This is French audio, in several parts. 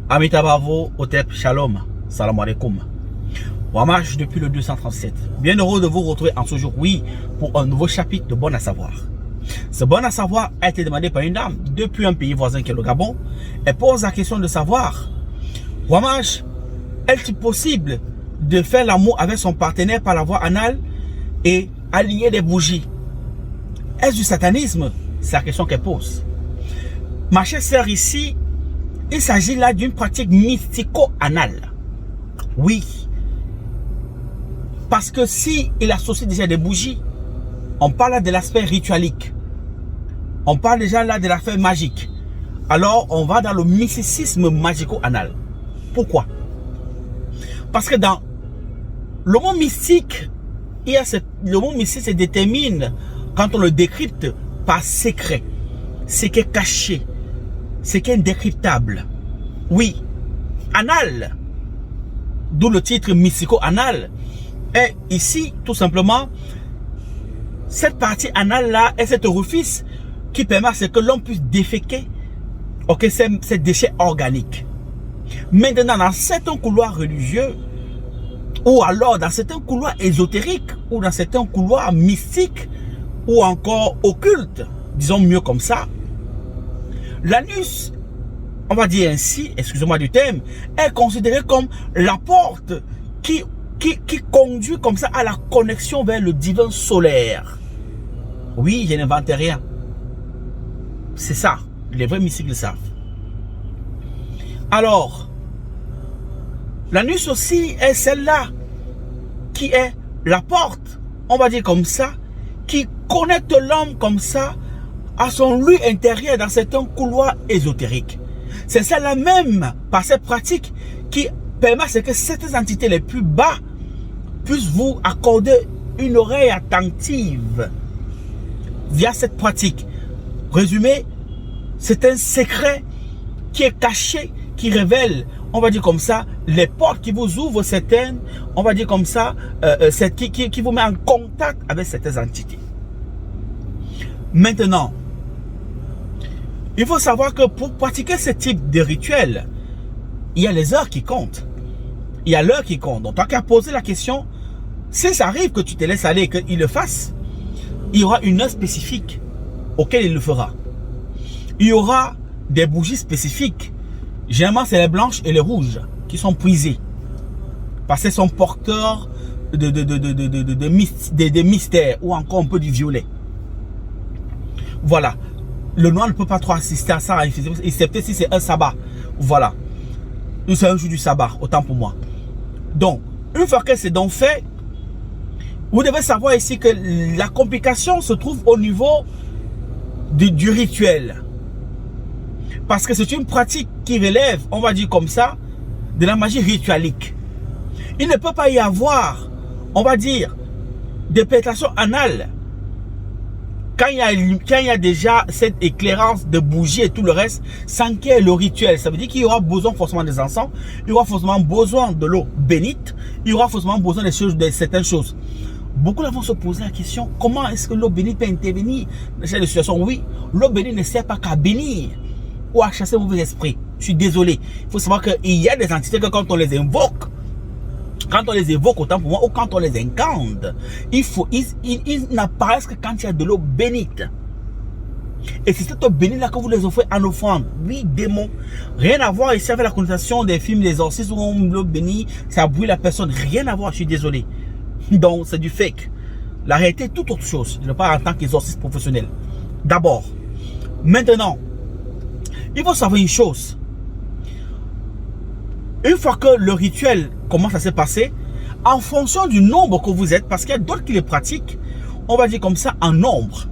Amitabavo, Otep, Shalom, Salam alaikum. Wamash depuis le 237. Bien heureux de vous retrouver en ce jour, oui, pour un nouveau chapitre de Bon à savoir. Ce Bon à savoir a été demandé par une dame depuis un pays voisin qui est le Gabon. Elle pose la question de savoir, Wamash, est-il possible de faire l'amour avec son partenaire par la voie anale et aligner des bougies? Est-ce du satanisme? C'est la question qu'elle pose. Ma chère sœur, ici, il s'agit là d'une pratique mystico-anale. Oui. Parce que si il associe déjà des bougies, on parle là de l'aspect ritualique. On parle déjà là de l'aspect magique. Alors, on va dans le mysticisme magico-anal. Pourquoi? Parce que dans le mot mystique, le mot mystique se détermine quand on le décrypte par secret. Ce qui est caché. Ce qui est indécryptable. Oui. Anal. D'où le titre mystico-anal. Et ici, tout simplement, cette partie anale-là est cet orifice qui permet à ce que l'on puisse déféquer ces déchets organiques. Maintenant, dans certains couloirs religieux, ou alors dans certains couloirs ésotériques, ou dans certains couloirs mystiques, ou encore occultes, disons mieux comme ça, l'anus, on va dire ainsi, excusez-moi du terme, est considéré comme la porte qui conduit comme ça à la connexion vers le divin solaire. Oui, je n'invente rien. C'est ça, les vrais mystiques le savent. Alors, l'anus aussi est celle-là qui est la porte, on va dire comme ça, qui connecte l'homme comme ça à son lieu intérieur dans certains couloirs ésotériques. C'est celle-là même, par cette pratique, qui permet à ce que certaines entités les plus bas puissent vous accorder une oreille attentive via cette pratique. Résumé, c'est un secret qui est caché, qui révèle, on va dire comme ça, les portes qui vous ouvrent certaines, on va dire comme ça, qui vous met en contact avec certaines entités. Maintenant, il faut savoir que pour pratiquer ce type de rituel, il y a les heures qui comptent. Il y a l'heure qui compte. Donc, tant qu'à poser la question, si ça arrive que tu te laisses aller et qu'il le fasse, il y aura une heure spécifique auquel il le fera. Il y aura des bougies spécifiques. Généralement, c'est les blanches et les rouges qui sont prisées. Parce qu'elles sont porteurs de mystères ou encore un peu du violet. Voilà. Le noir ne peut pas trop assister à ça, excepté si c'est un sabbat. Voilà. C'est un jour du sabbat, autant pour moi. Donc, une fois que c'est donc fait, vous devez savoir ici que la complication se trouve au niveau du rituel. Parce que c'est une pratique qui relève, on va dire comme ça, de la magie ritualique. Il ne peut pas y avoir, on va dire, de pénétration anale quand il y a déjà cette éclairance de bougies et tout le reste, sans qu'il y ait le rituel. Ça veut dire qu'il y aura besoin forcément des encens, il y aura forcément besoin de l'eau bénite, il y aura forcément besoin de certaines choses. Beaucoup vont se poser la question, comment est-ce que l'eau bénite peut intervenir dans cette situation? Oui, l'eau bénite ne sert pas qu'à bénir ou à chasser mauvais esprits. Je suis désolé. Il faut savoir qu'il y a des entités que quand on les invoque, autant pour moi, ou quand on les incande, ils n'apparaissent que quand il y a de l'eau bénite. Et c'est cette eau bénite là que vous les offrez en offrande. Oui, démon. Rien à voir ici avec la connotation des films des exorcistes où l'eau bénite, ça brûle la personne. Rien à voir, je suis désolé. Donc, c'est du fake. La réalité est tout autre chose. Je ne parle en tant qu'exorciste professionnel. D'abord, maintenant, il faut savoir une chose. Une fois que le rituel commence à se passer, en fonction du nombre que vous êtes, parce qu'il y a d'autres qui les pratiquent, on va dire comme ça, en nombre.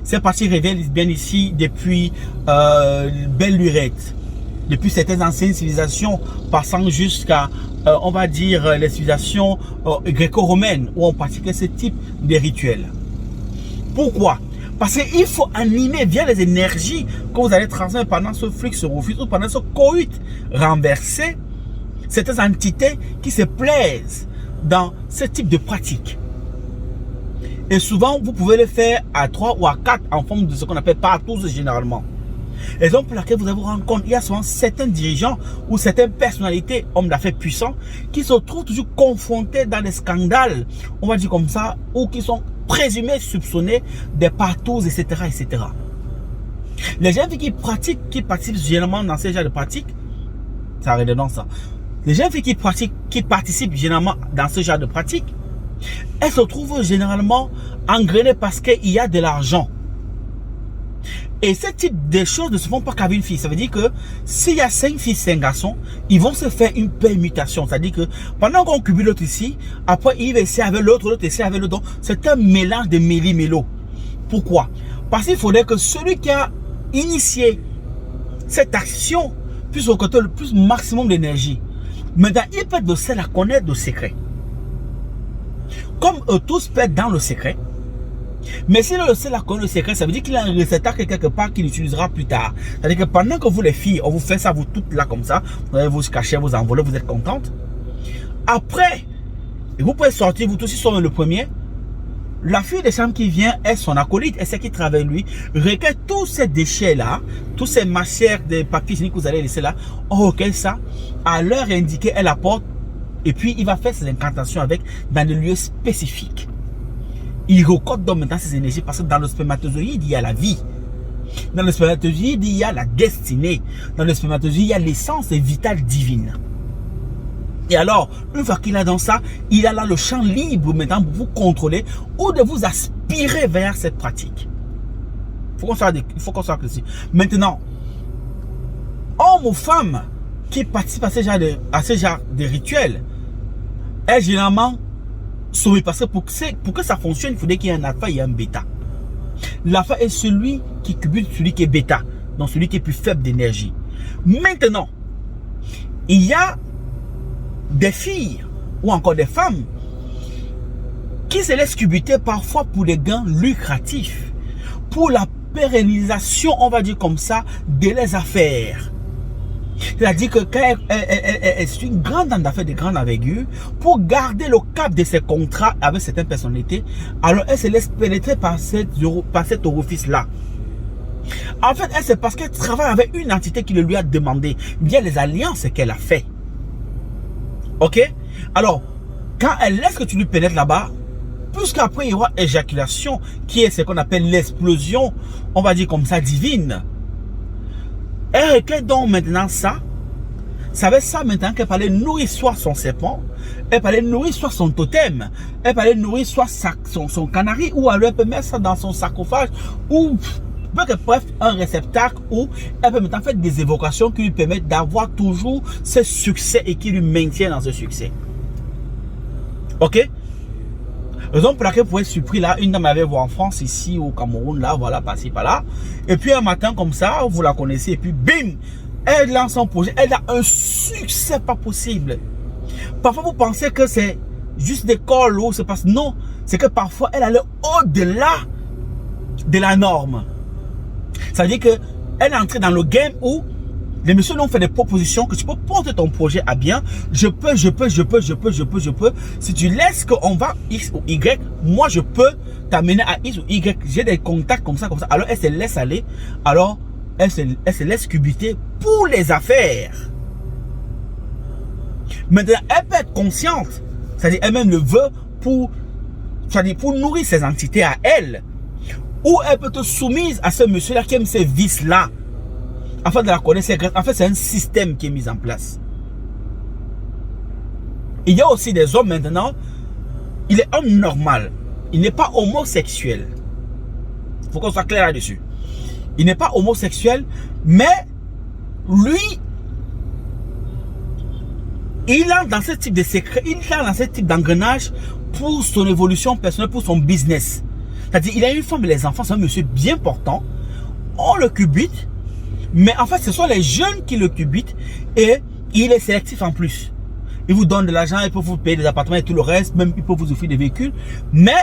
Ces pratiques révèlent bien ici depuis belle lurette, depuis certaines anciennes civilisations, passant jusqu'à, on va dire, les civilisations gréco-romaines, où on pratiquait ce type de rituels. Pourquoi? Parce qu'il faut animer via les énergies que vous allez transmettre pendant ce flux, ce refus, ou pendant ce coït renversé, certaines entités qui se plaisent dans ce type de pratique. Et souvent, vous pouvez le faire à 3 ou à 4 en forme de ce qu'on appelle partous généralement. Raison pour laquelle vous allez vous rendre compte, il y a souvent certains dirigeants ou certaines personnalités, hommes d'affaires puissants, qui se trouvent toujours confrontés dans des scandales, on va dire comme ça, ou qui sont présumés, soupçonnés des partous, etc., etc. Les gens qui participent généralement dans ces genres de pratiques, ça redondant ça. Les gens qui participent généralement dans ce genre de pratiques, elles se trouvent généralement engrenées parce qu'il y a de l'argent. Et ce type de choses ne se font pas qu'avec une fille. Ça veut dire que s'il y a 5 filles, 5 garçons, ils vont se faire une permutation. C'est-à-dire que pendant qu'on cubule l'autre ici, après il va essayer avec l'autre, l'autre essaie avec l'autre. C'est un mélange de méli-mélo. Pourquoi? Parce qu'il faudrait que celui qui a initié cette action puisse récolter le plus maximum d'énergie. Maintenant, il peut être de celle à connaître le secret. Comme eux tous peuvent être dans le secret. Mais si le seul à connaître le secret, ça veut dire qu'il a un réceptacle quelque part qu'il utilisera plus tard. C'est-à-dire que pendant que vous les filles, on vous fait ça, vous toutes là comme ça, vous allez vous cacher, vous envoler, vous êtes contente. Après, vous pouvez sortir, vous tous, ils sont le premier. La fille de chambre qui vient est son acolyte, et celle qui travaille lui, recueille tous ces déchets-là, tous ces matières de papier hygiénique que vous allez laisser là, on recueille ça, à l'heure indiquée, elle apporte, et puis il va faire ses incantations avec dans des lieux spécifiques. Il recote donc maintenant ses énergies parce que dans le spermatozoïde, il y a la vie. Dans le spermatozoïde, il y a la destinée. Dans le spermatozoïde, il y a l'essence vitale divine. Et alors, une fois qu'il a dans ça, il a là le champ libre maintenant pour vous contrôler ou de vous aspirer vers cette pratique. Il faut qu'on soit clair. Maintenant, homme ou femme qui participent à ce genre de rituels est généralement sauvé parce que pour que ça fonctionne, il faudrait qu'il y ait un alpha et un bêta. L'alpha est celui qui cumule celui qui est bêta, donc celui qui est plus faible d'énergie. Maintenant, il y a des filles ou encore des femmes qui se laissent cubuter parfois pour des gains lucratifs, pour la pérennisation, on va dire comme ça, de les affaires. C'est-à-dire que quand elle est une grande dame d'affaires de grande envergure, pour garder le cap de ses contrats avec certaines personnalités, alors elle se laisse pénétrer par cet orifice-là. En fait, c'est parce qu'elle travaille avec une entité qui le lui a demandé, via les alliances qu'elle a fait. Ok? Alors, quand elle laisse que tu lui pénètres là-bas, puisqu'après il y aura éjaculation, qui est ce qu'on appelle l'explosion, on va dire comme ça, divine. Elle recueille donc maintenant ça. Ça veut dire ça maintenant qu'elle parlait nourrir soit son serpent, elle parlait nourrir soit son totem, elle parlait nourrir soit son canari, ou alors elle peut mettre ça dans son sarcophage, ou bref, un réceptacle, où elle peut maintenant faire des évocations qui lui permettent d'avoir toujours ce succès et qui lui maintient dans ce succès. Ok? Raison pour laquelle vous pouvez être surpris là, une dame avait vu en France, ici au Cameroun, là, voilà, par-ci, par-là. Et puis un matin comme ça, vous la connaissez, et puis bim, elle lance son projet, elle a un succès pas possible. Parfois vous pensez que c'est juste des cols ou c'est parce que non, c'est que parfois elle allait au-delà de la norme. Ça veut dire que elle est entrée dans le game où les messieurs nous ont fait des propositions que tu peux porter ton projet à bien. Je peux. Si tu laisses qu'on va X ou Y, moi je peux t'amener à X ou Y. J'ai des contacts comme ça. Alors elle se laisse aller. Alors elle se laisse cubuter pour les affaires. Maintenant, elle peut être consciente. C'est-à-dire elle-même le veut pour nourrir ses entités à elle. Ou elle peut être soumise à ce monsieur-là qui aime ces vices-là. Afin de la connaître, en fait, c'est un système qui est mis en place. Il y a aussi des hommes maintenant, il est homme normal. Il n'est pas homosexuel. Il faut qu'on soit clair là-dessus. Il n'est pas homosexuel, mais lui, il entre dans ce type de secret, il entre dans ce type d'engrenage pour son évolution personnelle, pour son business. C'est-à-dire, il a une femme et les enfants, c'est un monsieur bien portant. On le cubite. Mais en fait, ce sont les jeunes qui le cubitent et il est sélectif en plus. Il vous donne de l'argent, il peut vous payer des appartements et tout le reste, même il peut vous offrir des véhicules. Mais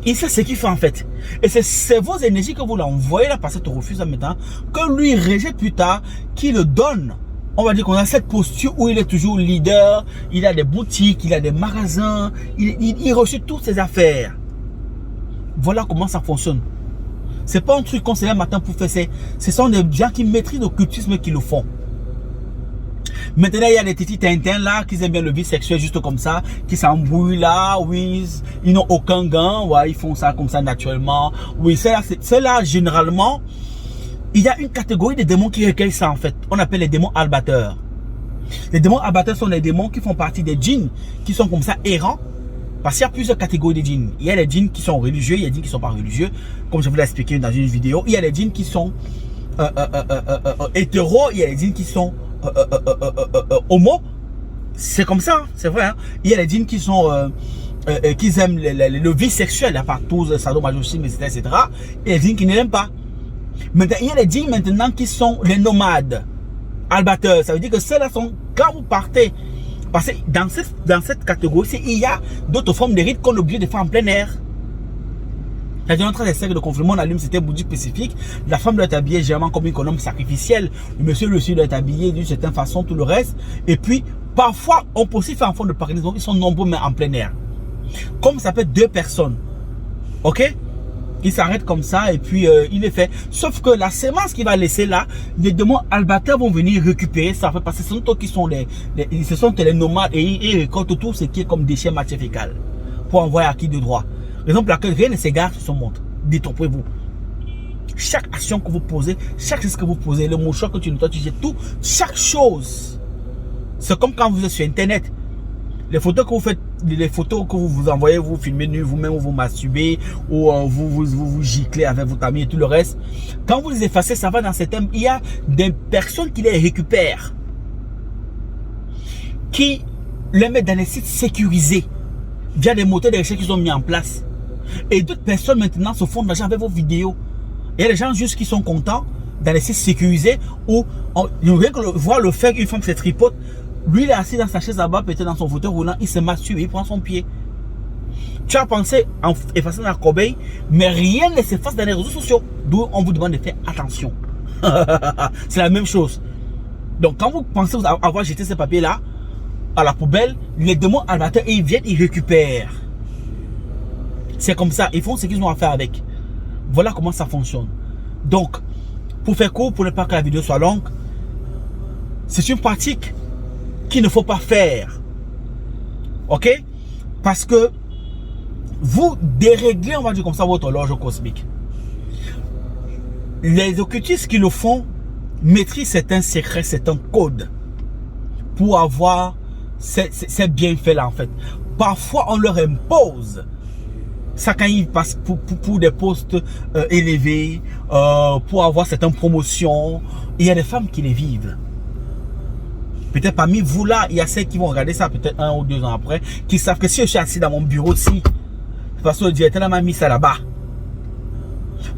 il sait ce qu'il fait en fait. Et c'est vos énergies que vous l'envoyez là, parce que tu refuses maintenant, que lui rejette plus tard, qui le donne. On va dire qu'on a cette posture où il est toujours leader, il a des boutiques, il a des magasins, il reçoit toutes ses affaires. Voilà comment ça fonctionne. C'est pas un truc qu'on se lève un matin pour faire ça. Ce sont des gens qui maîtrisent l'occultisme qui le font. Maintenant, il y a des petits tintins là qui aiment bien le vie sexuel juste comme ça, qui s'embrouillent là, oui, ils n'ont aucun gain, ouais, ils font ça comme ça naturellement. Oui, c'est là généralement, il y a une catégorie de démons qui recueillent ça en fait. On appelle les démons albateurs. Les démons albateurs sont les démons qui font partie des djinns, qui sont comme ça errants. Parce qu'il y a plusieurs catégories de djinns. Il y a les djinns qui sont religieux, il y a les djinns qui ne sont pas religieux. Comme je vous l'ai expliqué dans une vidéo, il y a les djinns qui sont hétéros, il y a les djinns qui sont homo. C'est comme ça, hein, c'est vrai. Hein. Il y a les djinns qui sont qui aiment le vie sexuel, à part tous, sadomasochisme, etc. Et les djinns qui ne l'aiment pas. Maintenant, il y a les djinns maintenant qui sont les nomades, albateurs. Ça veut dire que ceux-là sont, quand vous partez, parce que dans cette catégorie, il y a d'autres formes de rites qu'on est obligé de faire en plein air. C'est-à-dire, entre les cercles de confinement, on allume c'était bouddhiste spécifique. La femme doit être habillée généralement comme une colombe sacrificielle. Le monsieur aussi doit être habillé d'une certaine façon, tout le reste. Et puis, parfois, on peut aussi faire en forme de paradis. Donc, ils sont nombreux, mais en plein air. Comme ça peut être 2 personnes. Ok? Il s'arrête comme ça et puis il est fait. Sauf que la sémence qu'il va laisser là, les démons albateurs vont venir récupérer ça. Parce que ce sont eux qui sont ce sont les nomades et ils récoltent tout ce qui est comme déchets matière fécale pour envoyer à qui de droit. Raison pour laquelle rien ne s'égare sur son monde. Détrompez-vous. Chaque action que vous posez, chaque chose que vous posez, le mouchoir que tu nettoies, tu jettes tout, chaque chose. C'est comme quand vous êtes sur Internet. Les photos que vous faites, les photos que vous envoyez, vous filmez nu, vous-même, vous masturbez, ou vous giclez avec votre ami et tout le reste. Quand vous les effacez, ça va dans ces thèmes. Il y a des personnes qui les récupèrent, qui les mettent dans les sites sécurisés, via des moteurs de recherche qu'ils ont mis en place. Et d'autres personnes maintenant se font de l'argent avec vos vidéos. Il y a des gens juste qui sont contents dans les sites sécurisés où rien que voir le faire une femme se tripote. Lui, il est assis dans sa chaise là-bas, peut-être dans son fauteuil roulant, il se masturbe, il prend son pied. Tu as pensé en effacer la corbeille, mais rien ne s'efface dans les réseaux sociaux. D'où on vous demande de faire attention. C'est la même chose. Donc, quand vous pensez avoir jeté ces papiers-là à la poubelle, les démons albateurs, ils viennent, ils récupèrent. C'est comme ça, ils font ce qu'ils ont à faire avec. Voilà comment ça fonctionne. Donc, pour faire court, pour ne pas que la vidéo soit longue, c'est une pratique qu'il ne faut pas faire. Ok? Parce que vous déréglez, on va dire comme ça, votre horloge cosmique. Les occultistes qui le font maîtrisent certains secrets, certains codes pour avoir ces bienfaits-là en fait. Parfois, on leur impose ça quand ils passent pour des postes élevés, pour avoir certaines promotions. Il y a des femmes qui les vivent. Peut-être parmi vous là, il y a celles qui vont regarder ça peut-être 1 ou 2 ans après, qui savent que si je suis assis dans mon bureau aussi, c'est parce que le directeur m'a mis ça là-bas.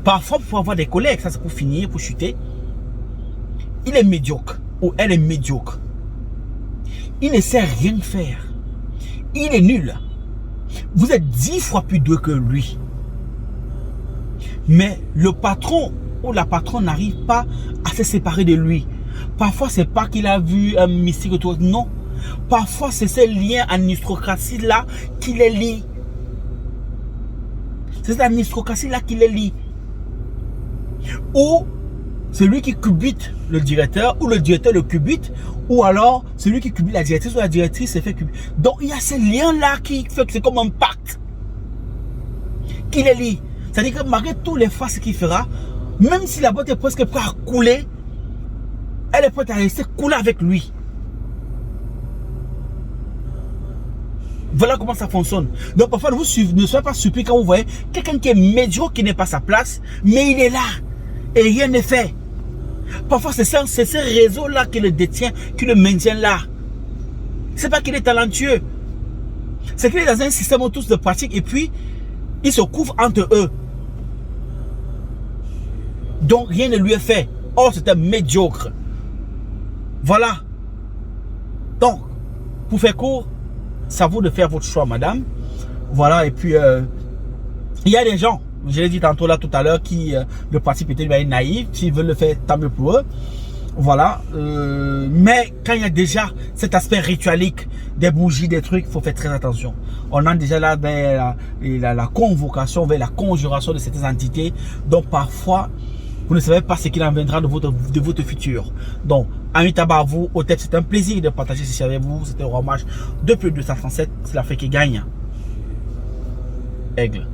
Parfois, pour avoir des collègues, ça c'est pour finir, pour chuter, il est médiocre ou elle est médiocre. Il ne sait rien faire. Il est nul. Vous êtes 10 fois plus doué que lui. Mais le patron ou la patronne n'arrive pas à se séparer de lui. Parfois, c'est pas qu'il a vu un mystique ou tout. Non. Parfois, c'est ces liens aristocratie-là qui les lie. C'est cette aristocratie-là qui les lie. Ou celui qui cubite le directeur, ou le directeur le cubite, ou alors celui qui cubite la directrice, ou la directrice se fait cubiter. Donc, il y a ces liens-là qui fait que c'est comme un pacte qui les lie. C'est-à-dire que malgré tous les faces qu'il fera, même si la boîte est presque prête à couler, elle est prête à rester couler avec lui. Voilà comment ça fonctionne. Donc parfois, ne soyez pas surpris quand vous voyez quelqu'un qui est médiocre, qui n'est pas à sa place, mais il est là et rien n'est fait. Parfois, c'est ce réseau-là qui le détient, qui le maintient là. C'est pas qu'il est talentueux. C'est qu'il est dans un système tous de pratique et puis, il se couvre entre eux. Donc, rien ne lui est fait. Or, c'est un médiocre. Voilà. Donc, pour faire court, ça vaut de faire votre choix, madame. Voilà, et puis, il y a des gens, je l'ai dit tantôt là tout à l'heure, qui le pratiquent peut-être naïf, s'ils veulent le faire, tant mieux pour eux. Voilà. Mais quand il y a déjà cet aspect ritualique, des bougies, des trucs, il faut faire très attention. On a déjà là vers la convocation, vers la conjuration de certaines entités. Donc parfois, vous ne savez pas ce qu'il en viendra de votre futur. Donc, Ami Tabac à vous, Otep, c'est un plaisir de partager ceci avec vous. C'était un hommage de plus de 237. C'est la fée qui gagne. Aigle.